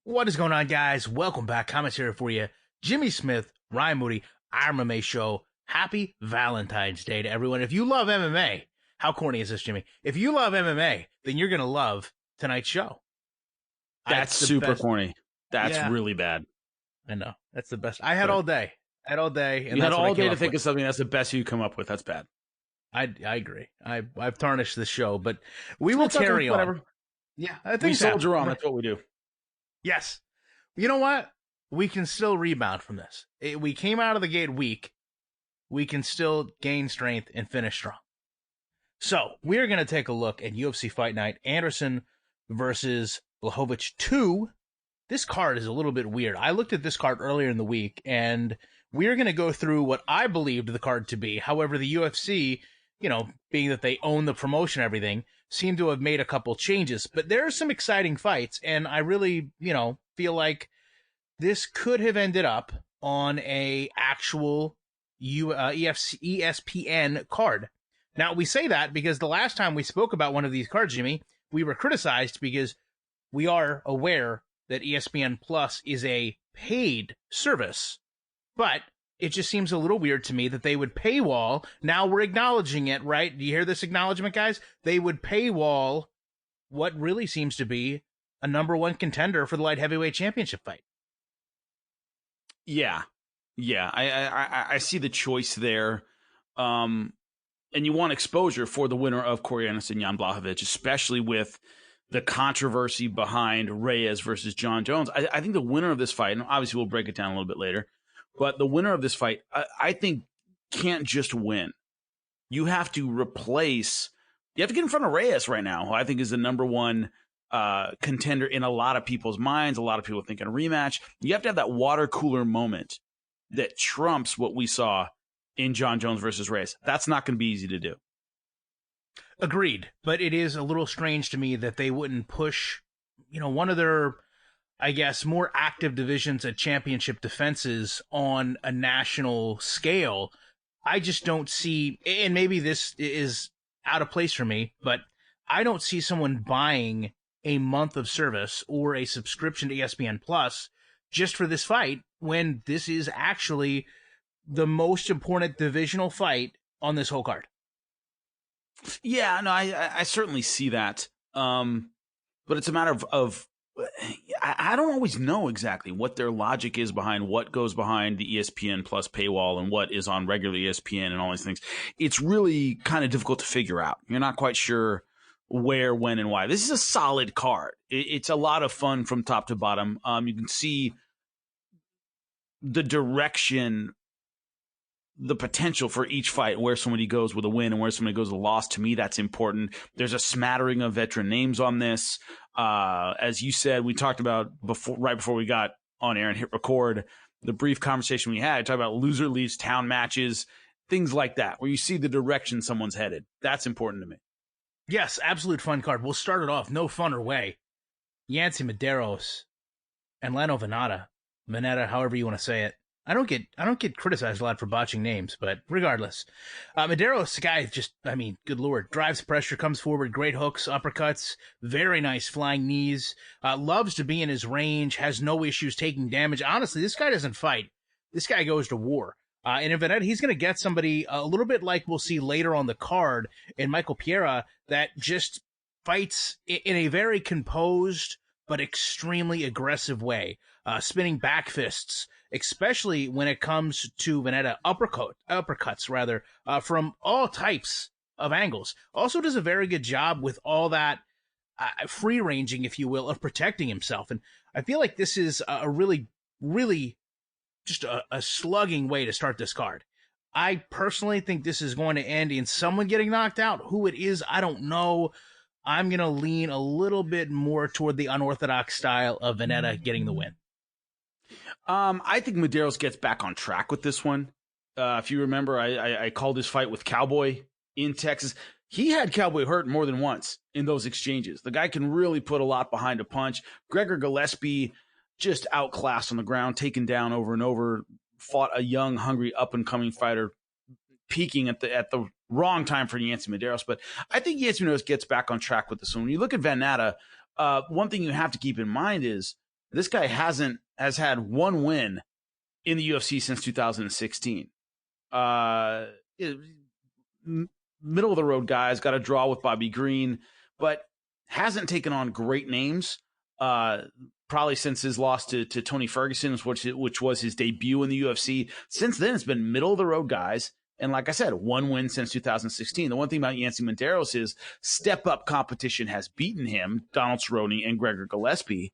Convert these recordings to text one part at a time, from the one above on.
What is going on, guys? Welcome back. Comments here for you. Jimmy Smith, Ryan Moody, our MMA show. Happy Valentine's Day to everyone. If you love MMA, how corny is this, Jimmy? If you love MMA, then you're going to love tonight's show. That's super corny. That's really bad. I know. That's the best. I had all day. And you had all day to think of something that's the best you come up with. That's bad. I agree. I've tarnished this show, but we will carry on. Whatever. Yeah, I think we soldier on. That's what we do. Yes. You know what? We can still rebound from this. We came out of the gate weak. We can still gain strength and finish strong. So, we're going to take a look at UFC Fight Night. Anderson versus Blachowicz 2. This card is a little bit weird. I looked at this card earlier in the week, and we're going to go through what I believed the card to be. However, the UFC, being that they own the promotion and everything, seem to have made a couple changes. But there are some exciting fights, and I really, feel like this could have ended up on a actual ESPN card. Now, we say that because the last time we spoke about one of these cards, Jimmy, we were criticized because we are aware that ESPN Plus is a paid service. But it just seems a little weird to me that they would paywall. Now we're acknowledging it, right? Do you hear this acknowledgement, guys? They would paywall what really seems to be a number one contender for the light heavyweight championship fight. Yeah. I see the choice there. And you want exposure for the winner of Corey Anderson, Jan Blachowicz, especially with the controversy behind Reyes versus John Jones. I think the winner of this fight, and obviously we'll break it down a little bit later, but the winner of this fight, I think, can't just win. You have to replace, you have to get in front of Reyes right now, who I think is the number one contender in a lot of people's minds. A lot of people thinking a rematch. You have to have that water cooler moment that trumps what we saw in John Jones versus Reyes. That's not going to be easy to do. Agreed. But it is a little strange to me that they wouldn't push, one of their, I guess, more active divisions at championship defenses on a national scale. I just don't see, and maybe this is out of place for me, but I don't see someone buying a month of service or a subscription to ESPN Plus just for this fight when this is actually the most important divisional fight on this whole card. Yeah, no, I certainly see that. But it's a matter of I don't always know exactly what their logic is behind what goes behind the ESPN Plus paywall and what is on regular ESPN and all these things. It's really kind of difficult to figure out. You're not quite sure where, when, and why. This is a solid card. It's a lot of fun from top to bottom. You can see the direction, the potential for each fight, where somebody goes with a win and where somebody goes with a loss. To me, that's important. There's a smattering of veteran names on this. As you said, we talked about right before we got on air and hit record, the brief conversation we had, talk about loser leaves town matches, things like that, where you see the direction someone's headed. That's important to me. Yes, absolute fun card. We'll start it off no funner way. Yancy Medeiros and Leno Vanatta, however you want to say it. I don't get criticized a lot for botching names, but regardless, Medeiros, the guy just, good Lord, drives pressure, comes forward, great hooks, uppercuts, very nice flying knees, loves to be in his range, has no issues taking damage. Honestly, this guy doesn't fight. This guy goes to war. And in Vanatta, he's going to get somebody a little bit like we'll see later on the card in Michael Piera that just fights in a very composed but extremely aggressive way, spinning back fists, especially when it comes to Vanatta, uppercuts from all types of angles. Also does a very good job with all that free ranging, if you will, of protecting himself. And I feel like this is a really, really just a slugging way to start this card. I personally think this is going to end in someone getting knocked out. Who it is, I don't know. I'm going to lean a little bit more toward the unorthodox style of Vanatta getting the win. I think Medeiros gets back on track with this one. If you remember, I called his fight with Cowboy in Texas. He had Cowboy hurt more than once in those exchanges. The guy can really put a lot behind a punch. Gregor Gillespie just outclassed on the ground, taken down over and over, fought a young, hungry, up-and-coming fighter, peaking at the wrong time for Yancy Medeiros. But I think Yancy Medeiros gets back on track with this one. When you look at Vanatta, one thing you have to keep in mind is This guy has had one win in the UFC since 2016. Middle of the road guys, got a draw with Bobby Green, but hasn't taken on great names. Probably since his loss to Tony Ferguson, which was his debut in the UFC. Since then, it's been middle of the road guys. And like I said, one win since 2016. The one thing about Yancy Medeiros is step-up competition has beaten him, Donald Cerrone and Gregor Gillespie.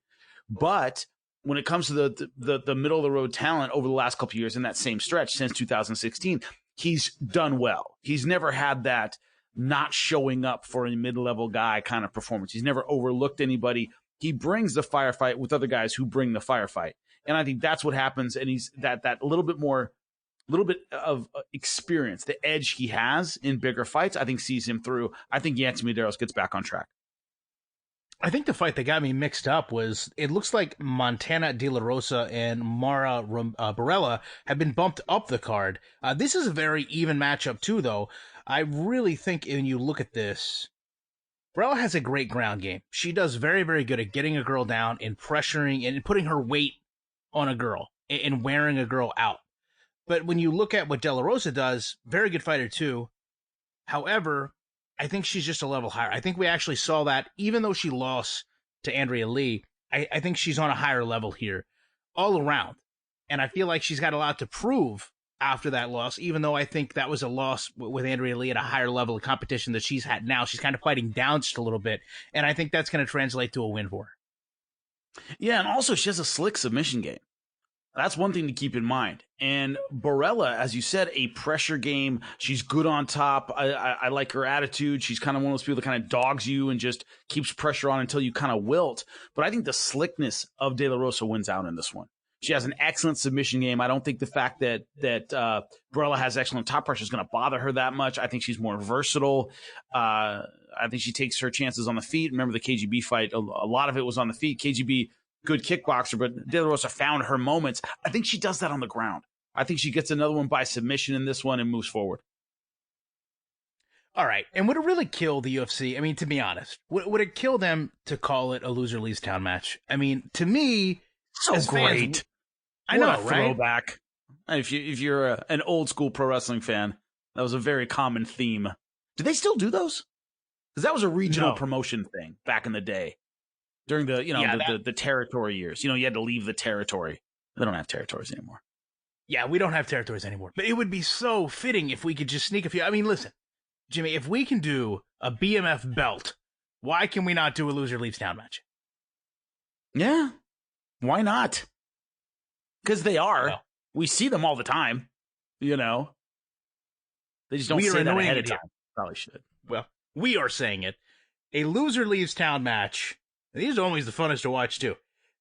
But when it comes to the middle-of-the-road talent over the last couple of years in that same stretch since 2016, he's done well. He's never had that not showing up for a mid-level guy kind of performance. He's never overlooked anybody. He brings the firefight with other guys who bring the firefight. And I think that's what happens. And he's that little bit of experience, the edge he has in bigger fights, I think sees him through. I think Yancy Medeiros gets back on track. I think the fight that got me mixed up was, it looks like Montana De La Rosa and Mara Borella have been bumped up the card. This is a very even matchup too, though. I really think when you look at this, Borella has a great ground game. She does very, very good at getting a girl down and pressuring and putting her weight on a girl and wearing a girl out. But when you look at what De La Rosa does, very good fighter too. However, I think she's just a level higher. I think we actually saw that even though she lost to Andrea Lee, I think she's on a higher level here all around. And I feel like she's got a lot to prove after that loss, even though I think that was a loss with Andrea Lee at a higher level of competition that she's had now. She's kind of fighting down just a little bit. And I think that's going to translate to a win for her. Yeah, and also she has a slick submission game. That's one thing to keep in mind. And Borella, as you said, a pressure game. She's good on top. I like her attitude. She's kind of one of those people that kind of dogs you and just keeps pressure on until you kind of wilt. But I think the slickness of De La Rosa wins out in this one. She has an excellent submission game. I don't think the fact that Borella has excellent top pressure is going to bother her that much. I think she's more versatile. I think she takes her chances on the feet. Remember the KGB fight? A lot of it was on the feet. KGB, good kickboxer, but De La Rosa found her moments. I think she does that on the ground. I think she gets another one by submission in this one and moves forward. All right. And would it really kill the UFC? I mean, to be honest, would it kill them to call it a loser leaves town match? I mean, to me, so great. Fans, I know, what a right? Throwback. If you're an old school pro wrestling fan, that was a very common theme. Do they still do those? Because that was a regional promotion thing back in the day. During the the territory years, you had to leave the territory. They don't have territories anymore. Yeah, we don't have territories anymore. But it would be so fitting if we could just sneak a few. I mean, listen, Jimmy, if we can do a BMF belt, why can we not do a loser leaves town match? Yeah, why not? Because they are. Well, we see them all the time. They just don't say that ahead of time. Probably should. Well, we are saying it. A loser leaves town match. These are always the funnest to watch, too.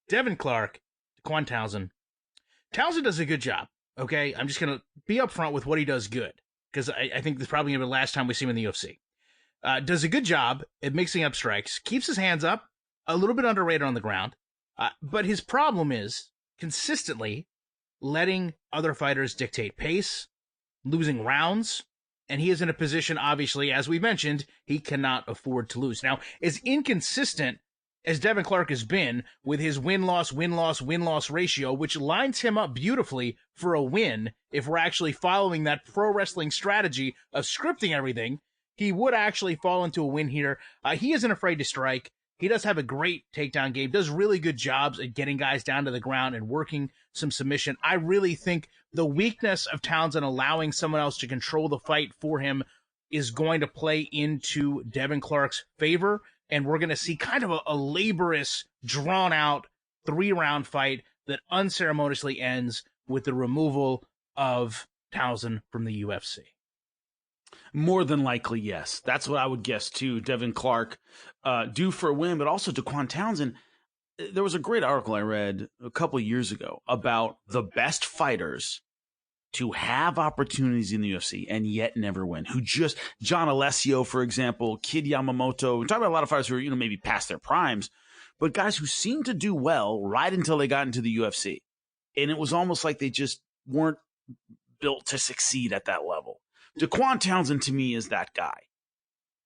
Devin Clark, Daquan Townsend. Townsend does a good job, okay? I'm just going to be upfront with what he does good, because I think this is probably going to be the last time we see him in the UFC. Does a good job at mixing up strikes, keeps his hands up, a little bit underrated on the ground, but his problem is consistently letting other fighters dictate pace, losing rounds, and he is in a position, obviously, as we mentioned, he cannot afford to lose. Now, as inconsistent as Devin Clark has been with his win-loss ratio, which lines him up beautifully for a win if we're actually following that pro wrestling strategy of scripting everything, he would actually fall into a win here. He isn't afraid to strike. He does have a great takedown game, does really good jobs at getting guys down to the ground and working some submission. I really think the weakness of Townsend allowing someone else to control the fight for him is going to play into Devin Clark's favor. And we're going to see kind of a laborious, drawn-out 3-round fight that unceremoniously ends with the removal of Townsend from the UFC. More than likely, yes. That's what I would guess, too. Devin Clark due for a win, but also Daquan Townsend. There was a great article I read a couple of years ago about the best fighters to have opportunities in the UFC and yet never win. John Alessio, for example, Kid Yamamoto. We're talking about a lot of fighters who are, maybe past their primes, but guys who seemed to do well right until they got into the UFC. And it was almost like they just weren't built to succeed at that level. Daquan Townsend, to me, is that guy.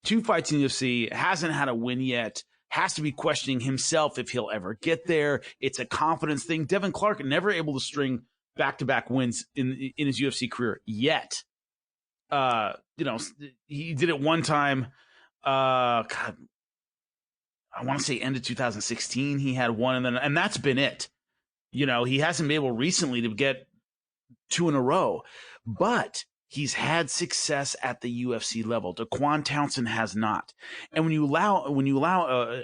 2 fights in the UFC, hasn't had a win yet. has to be questioning himself if he'll ever get there. It's a confidence thing. Devin Clark never able to string back-to-back wins in his UFC career yet. He did it one time. God, I want to say end of 2016. He had one, and that's been it. He hasn't been able recently to get 2 in a row, but he's had success at the UFC level. Daquan Townsend has not. And when you allow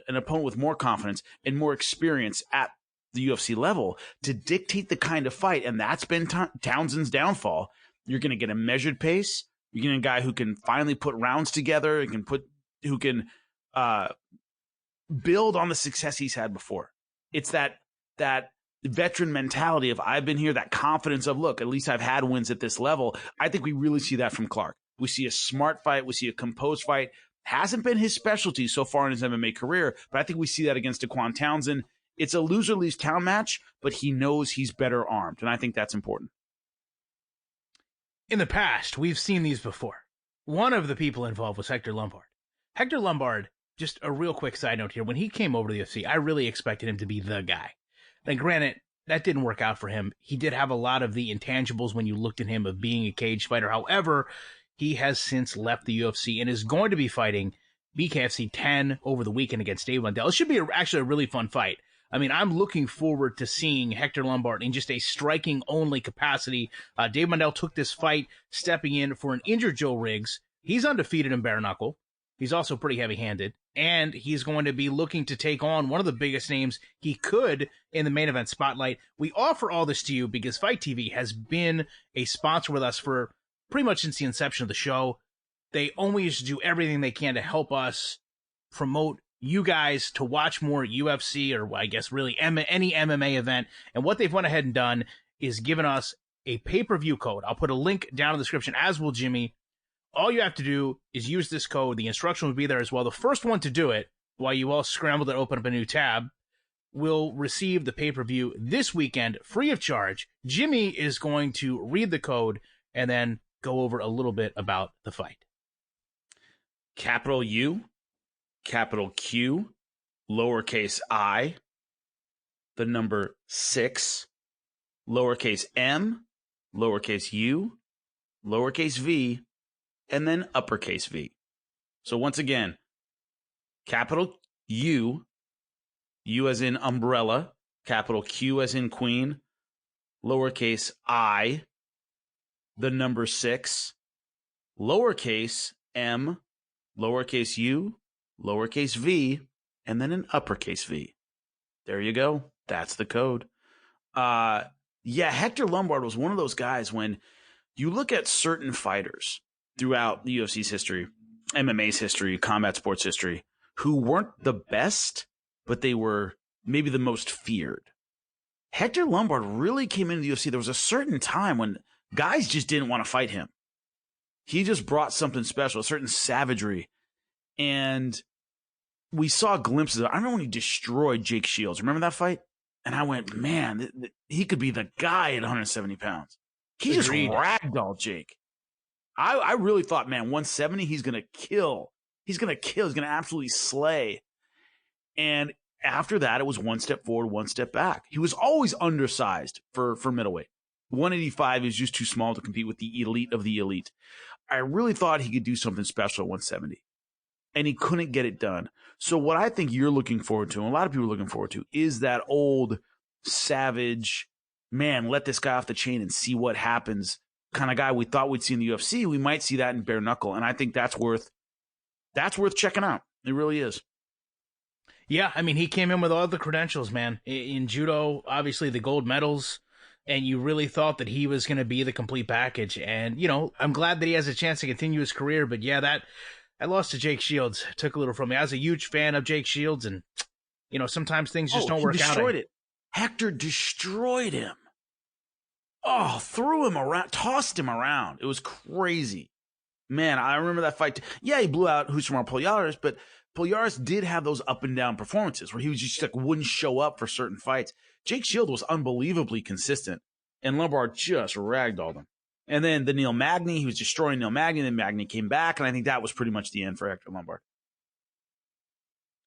an opponent with more confidence and more experience at the UFC level to dictate the kind of fight, and that's been Townsend's downfall, you're going to get a measured pace. You're getting a guy who can finally put rounds together, who can build on the success he's had before. It's that veteran mentality of I've been here, that confidence of, look, at least I've had wins at this level. I think we really see that from Clark. We see a smart fight. We see a composed fight. Hasn't been his specialty so far in his MMA career, but I think we see that against Daquan Townsend. It's a loser leaves town match, but he knows he's better armed, and I think that's important. In the past, we've seen these before. One of the people involved was Hector Lombard. Hector Lombard, just a real quick side note here, when he came over to the UFC, I really expected him to be the guy. Now, granted, that didn't work out for him. He did have a lot of the intangibles when you looked at him of being a cage fighter. However, he has since left the UFC and is going to be fighting BKFC 10 over the weekend against Dave Lundell. It should be actually a really fun fight. I mean, I'm looking forward to seeing Hector Lombard in just a striking-only capacity. Dave Lundell took this fight stepping in for an injured Joe Riggs. He's undefeated in bare knuckle. He's also pretty heavy-handed. And he's going to be looking to take on one of the biggest names he could in the main event spotlight. We offer all this to you because Fight TV has been a sponsor with us for pretty much since the inception of the show. They always do everything they can to help us promote you guys to watch more UFC, or I guess really any MMA event. And what they've went ahead and done is given us a pay-per-view code. I'll put a link down in the description, as will Jimmy. All you have to do is use this code. The instruction will be there as well. The first one to do it, while you all scramble to open up a new tab, will receive the pay-per-view this weekend free of charge. Jimmy is going to read the code and then go over a little bit about the fight. Capital U, capital Q, lowercase I, the number 6, lowercase m, lowercase u, lowercase v, and then uppercase V. So once again, capital U, U as in umbrella, capital Q as in queen, lowercase I, the number 6, lowercase m, lowercase u, lowercase v, and then an uppercase V. There you go. That's the code. Hector Lombard was one of those guys when you look at certain fighters throughout the UFC's history, MMA's history, combat sports history, who weren't the best, but they were maybe the most feared. Hector Lombard really came into the UFC. There was a certain time when guys just didn't want to fight him. He just brought something special, a certain savagery. And we saw glimpses of it. I remember when he destroyed Jake Shields. Remember that fight? And I went, man, he could be the guy at 170 pounds. He just ragdolled Jake. I really thought, man, 170, he's going to kill. He's going to kill. He's going to absolutely slay. And after that, it was one step forward, one step back. He was always undersized for middleweight. 185 is just too small to compete with the elite of the elite. I really thought he could do something special at 170. And he couldn't get it done. So what I think you're looking forward to, and a lot of people are looking forward to, is that old, savage, man, let this guy off the chain and see what happens kind of guy we thought we'd see in the UFC. We might see that in bare knuckle. And I think that's worth checking out. It really is. Yeah, I mean, he came in with all the credentials, man. In judo, obviously the gold medals, and you really thought that he was going to be the complete package. And, I'm glad that he has a chance to continue his career. But yeah, that I lost to Jake Shields. Took a little from me. I was a huge fan of Jake Shields, and, sometimes things just don't work out. He destroyed it. Hector destroyed him. Oh, threw him around, tossed him around. It was crazy. Man, I remember that fight. Yeah, he blew out Husmar Polyaris, but Polyaris did have those up and down performances where he was just wouldn't show up for certain fights. Jake Shield was unbelievably consistent, and Lombard just ragdolled him. And then the Neil Magny, he was destroying Neil Magny, and then Magny came back, and I think that was pretty much the end for Hector Lombard.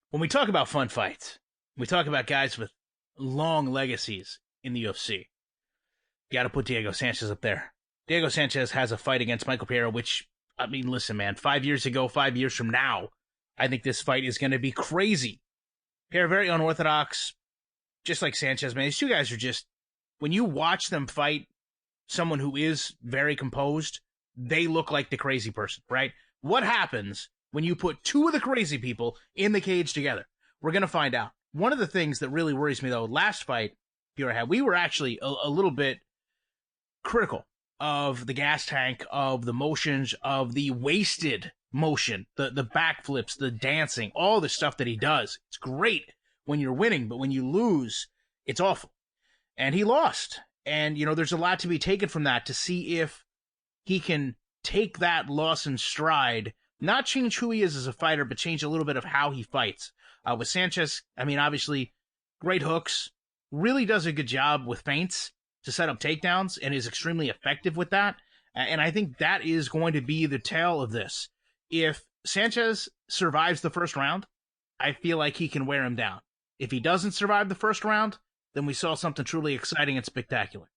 When we talk about fun fights, we talk about guys with long legacies in the UFC. You got to put Diego Sanchez up there. Diego Sanchez has a fight against Michael Pereira, which, I mean, listen, man, 5 years ago, 5 years from now, I think this fight is going to be crazy. Pereira, very unorthodox, just like Sanchez, man. These two guys are just, when you watch them fight someone who is very composed, they look like the crazy person, right? What happens when you put two of the crazy people in the cage together? We're going to find out. One of the things that really worries me, though, last fight Pereira had, we were actually a little bit critical of the gas tank, of the motions, of the wasted motion, the backflips, the dancing, all the stuff that he does. It's great when you're winning, but when you lose, it's awful. And he lost. And, you know, there's a lot to be taken from that to see if he can take that loss in stride, not change who he is as a fighter, but change a little bit of how he fights. With Sanchez, I mean, obviously, great hooks, really does a good job with feints to set up takedowns and is extremely effective with that. And I think that is going to be the tale of this. If Sanchez survives the first round, I feel like he can wear him down. If he doesn't survive the first round, then we saw something truly exciting and spectacular.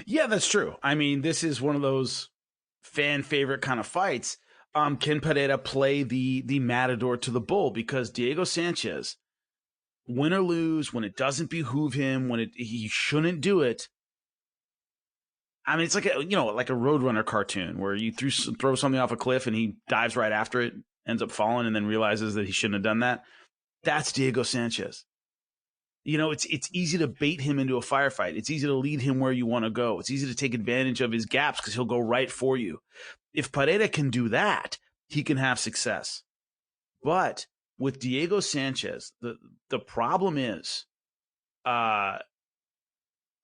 Yeah, that's true. I mean, this is one of those fan favorite kind of fights. Can Pineda play the matador to the bull? Because Diego Sanchez, win or lose, when it doesn't behoove him, when he shouldn't do it. I mean, it's like like a Roadrunner cartoon where you throw something off a cliff and he dives right after it, ends up falling, and then realizes that he shouldn't have done that. That's Diego Sanchez. You know, it's easy to bait him into a firefight. It's easy to lead him where you want to go. It's easy to take advantage of his gaps because he'll go right for you. If Pineda can do that, he can have success. But with Diego Sanchez, the problem is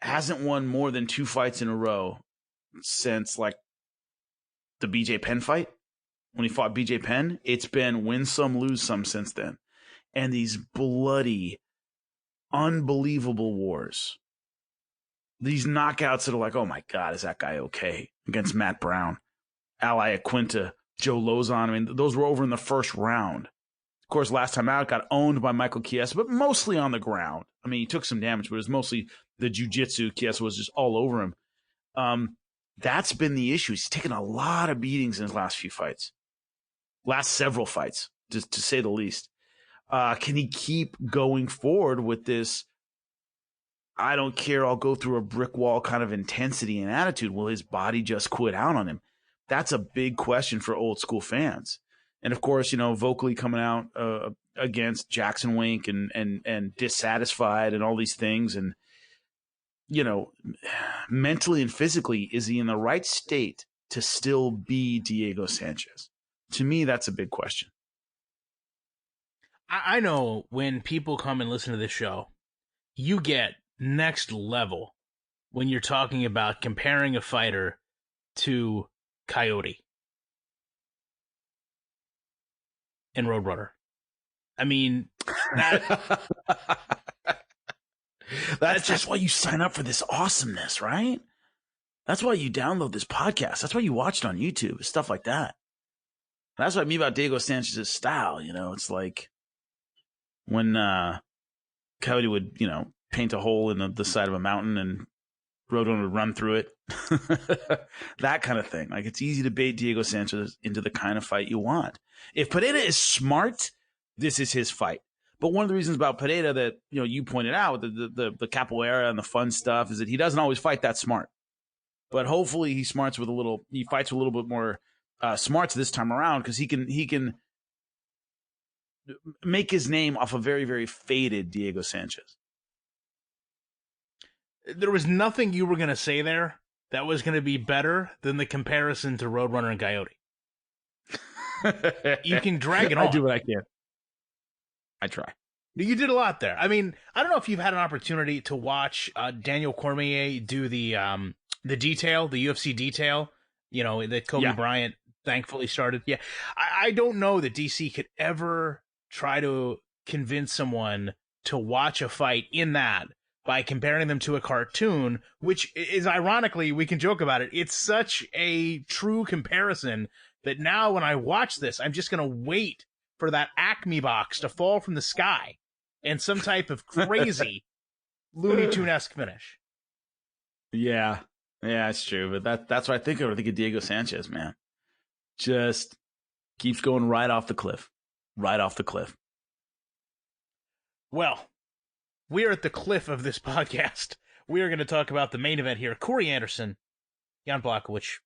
hasn't won more than 2 fights in a row since like the BJ Penn fight. When he fought BJ Penn, it's been win some, lose some since then. And these bloody, unbelievable wars. These knockouts that are like, oh my God, is that guy okay? Against Matt Brown, Ali Aquinta, Joe Lozon. I mean, those were over in the first round. Of course, last time out, got owned by Michael Chiesa, but mostly on the ground. I mean, he took some damage, but it was mostly the jiu-jitsu. Chiesa was just all over him. That's been the issue. He's taken a lot of beatings in his last few fights. Last several fights, to say the least. Can he keep going forward with this, I don't care, I'll go through a brick wall kind of intensity and attitude? Will his body just quit out on him? That's a big question for old school fans. And of course, vocally coming out against Jackson Wink and dissatisfied and all these things. And, mentally and physically, is he in the right state to still be Diego Sanchez? To me, that's a big question. I know when people come and listen to this show, you get next level when you're talking about comparing a fighter to Coyote and Roadrunner. I mean, that's why you sign up for this awesomeness, right? That's why you download this podcast. That's why you watch it on YouTube, stuff like that. That's what I mean about Diego Sanchez's style. It's like when Coyote would, paint a hole in the side of a mountain and Roadrunner would run through it. That kind of thing. Like, it's easy to bait Diego Sanchez into the kind of fight you want. If Pineda is smart, this is his fight. But one of the reasons about Pineda that, you pointed out, the capoeira and the fun stuff, is that he doesn't always fight that smart. But hopefully he fights with a little bit more smarts this time around, because he can make his name off a very, very faded Diego Sanchez. There was nothing you were going to say there that was going to be better than the comparison to Roadrunner and Coyote. You can drag it on. I do what I can. I try. You did a lot there. I mean, I don't know if you've had an opportunity to watch Daniel Cormier do the detail, the UFC detail, that Kobe Bryant thankfully started. Yeah. I don't know that DC could ever try to convince someone to watch a fight in that by comparing them to a cartoon, which is, ironically, we can joke about it, it's such a true comparison that now when I watch this, I'm just going to wait for that Acme box to fall from the sky and some type of crazy Looney Tune-esque finish. Yeah, it's true. But that's what I think of. I think of Diego Sanchez, man. Just keeps going right off the cliff. Right off the cliff. Well, we are at the cliff of this podcast. We are going to talk about the main event here. Corey Anderson, Jan Blachowicz.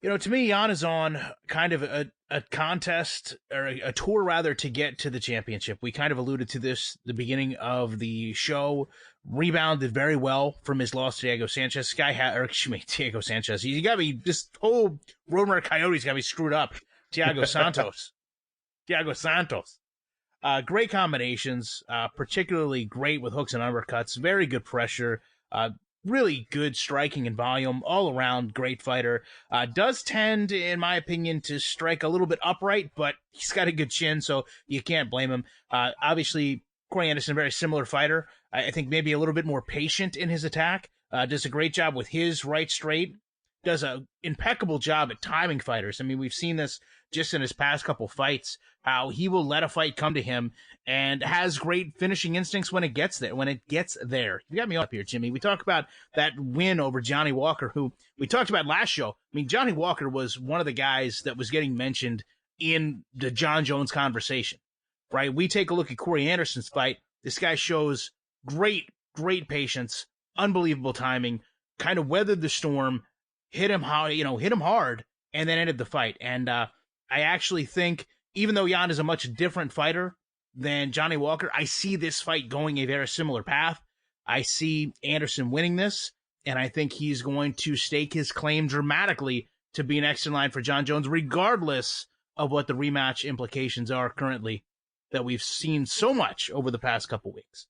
You know, to me, Jan is on kind of a contest, or a tour rather, to get to the championship. We kind of alluded to this the beginning of the show. Rebounded very well from his loss to Diego Sanchez. Diego Sanchez. You got me, this whole Roadrunner Coyotes got me screwed up. Thiago Santos. Great combinations, particularly great with hooks and uppercuts. Very good pressure. Really good striking and volume. All around great fighter. Does tend, in my opinion, to strike a little bit upright, but he's got a good chin, so you can't blame him. Obviously, Corey Anderson, a very similar fighter. I think maybe a little bit more patient in his attack. Does a great job with his right straight. Does an impeccable job at timing fighters. I mean, we've seen this just in his past couple fights, how he will let a fight come to him and has great finishing instincts when it gets there. You got me up here, Jimmy. We talk about that win over Johnny Walker, who we talked about last show. I mean, Johnny Walker was one of the guys that was getting mentioned in the John Jones conversation, right? We take a look at Corey Anderson's fight. This guy shows great patience, unbelievable timing, kind of weathered the storm, hit him hard, and then ended the fight. And I actually think, even though Jan is a much different fighter than Johnny Walker, I see this fight going a very similar path. I see Anderson winning this, and I think he's going to stake his claim dramatically to be next in line for John Jones, regardless of what the rematch implications are currently that we've seen so much over the past couple weeks.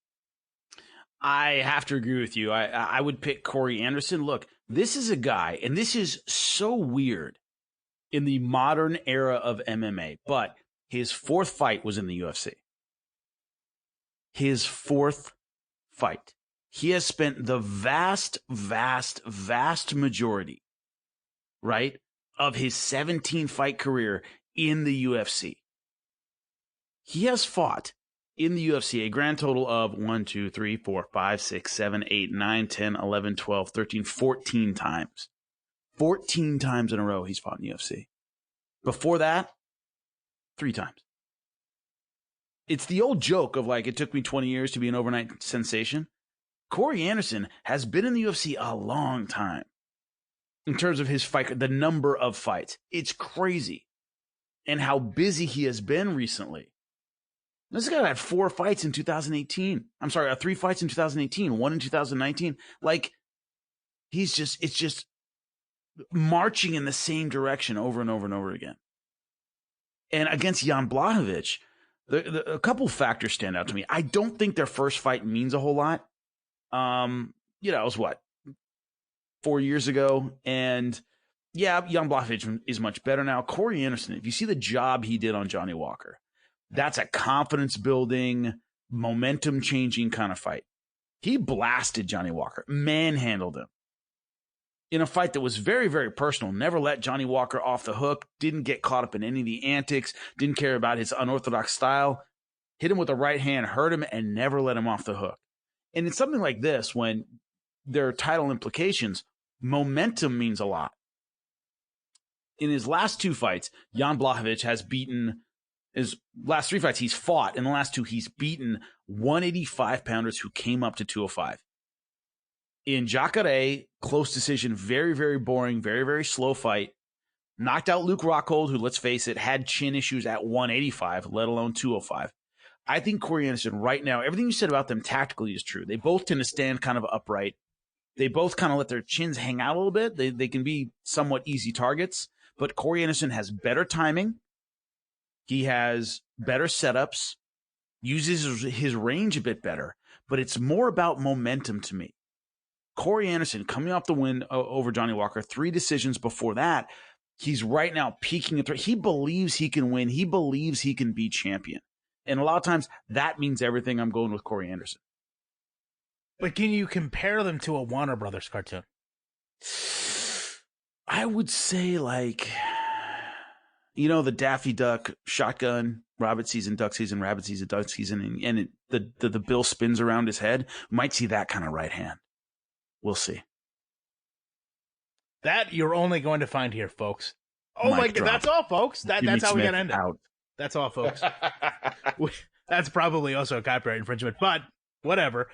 I have to agree with you. I would pick Corey Anderson. Look, this is a guy, and this is so weird in the modern era of MMA, but his fourth fight was in the UFC. His fourth fight. He has spent the vast majority, right, of his 17-fight career in the UFC. He has fought in the UFC a grand total of 1, 2, 3, 4, 5, 6, 7, 8, 9, 10, 11, 12, 13, 14 times. 14 times in a row he's fought in the UFC. Before that, 3 times. It's the old joke of like, it took me 20 years to be an overnight sensation. Corey Anderson has been in the UFC a long time. In terms of his fight, the number of fights. It's crazy. And how busy he has been recently. This guy had 4 fights in 2018. I'm sorry, 3 fights in 2018, 1 in 2019. Like, it's just marching in the same direction over and over and over again. And against Jan Blachowicz, a couple factors stand out to me. I don't think their first fight means a whole lot. It was what, 4 years ago? And yeah, Jan Blachowicz is much better now. Corey Anderson, if you see the job he did on Johnny Walker, that's a confidence-building, momentum-changing kind of fight. He blasted Johnny Walker, manhandled him in a fight that was very, very personal. Never let Johnny Walker off the hook, didn't get caught up in any of the antics, didn't care about his unorthodox style, hit him with a right hand, hurt him, and never let him off the hook. And it's something like this, when there are title implications, momentum means a lot. In his last 2 fights, Jan Blachowicz has beaten... His last 3 fights he's fought. In the last 2, he's beaten 185-pounders who came up to 205. In Jacare, close decision, very, very boring, very, very slow fight. Knocked out Luke Rockhold, who, let's face it, had chin issues at 185, let alone 205. I think Corey Anderson right now, everything you said about them tactically is true. They both tend to stand kind of upright. They both kind of let their chins hang out a little bit. They can be somewhat easy targets. But Corey Anderson has better timing. He has better setups, uses his range a bit better, but it's more about momentum to me. Corey Anderson coming off the win over Johnny Walker, 3 decisions before that. He's right now peaking. He believes he can win. He believes he can be champion. And a lot of times that means everything. I'm going with Corey Anderson. But can you compare them to a Warner Brothers cartoon? I would say, like, the Daffy Duck shotgun, rabbit season, duck season, rabbit season, duck season, and the bill spins around his head. We might see that kind of right hand. We'll see. That you're only going to find here, folks. Oh my God, that's all, folks. That's how we gotta end it. That's all, folks. That's probably also a copyright infringement, but whatever.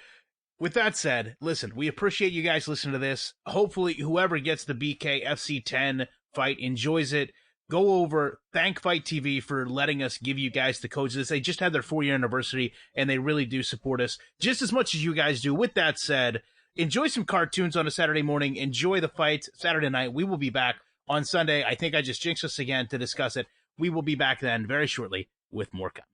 With that said, listen, we appreciate you guys listening to this. Hopefully, whoever gets the BKFC 10 fight enjoys it. Go over, thank Fight TV for letting us give you guys the codes. They just had their 4-year anniversary, and they really do support us just as much as you guys do. With that said, enjoy some cartoons on a Saturday morning. Enjoy the fight Saturday night. We will be back on Sunday. I think I just jinxed us again to discuss it. We will be back then very shortly with more content.